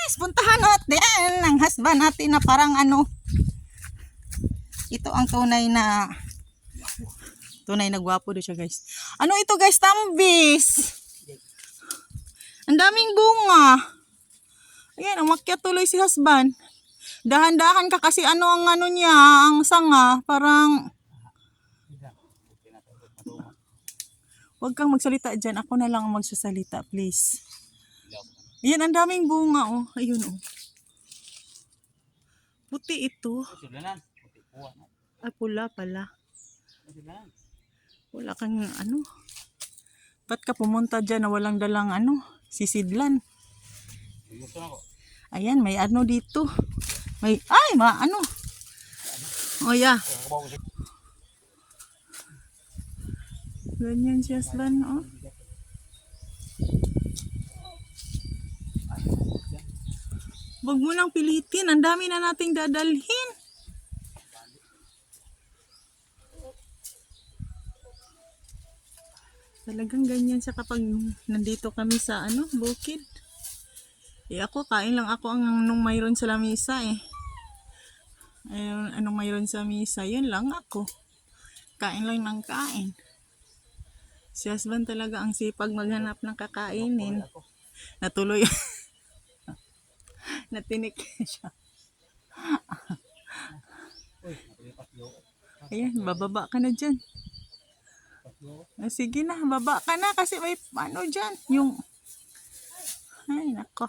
guys, puntahan natin ang husband natin na parang ano. Ito ang tunay na gwapo do siya guys. Ano ito guys, tambis. Ang daming bunga. Ayan, umakyat tuloy si husband. Dahan-dahan ka kasi ano ang ano niya, ang sanga, parang huwag kang magsalita dyan. Ako na lang ang magsasalita, please. Ayan, ang daming bunga, oh. Ayun, oh. Puti ito. Ay, pula pala. Wala kang, ano. Ba't ka pumunta dyan na walang dalang, ano, sisidlan? Ayan, may ano dito. May, ay, ano. Oh, yeah. Ganyan siya, Slan, oh. Huwag mo lang pilitin. Ang dami na nating dadalhin. Talagang ganyan siya kapag nandito kami sa ano, bukid. Eh ako, kain lang ako anong mayroon sa lamisa eh. Ayun, anong mayroon sa misa, yun lang ako. Kain lang ng kain. Si husband talaga ang sipag maghanap ng kakainin. Natuloy. Natinik siya. Ayan, bababa ka na dyan. Sige na, baba ka na kasi may ano dyan. Yung, ay nako.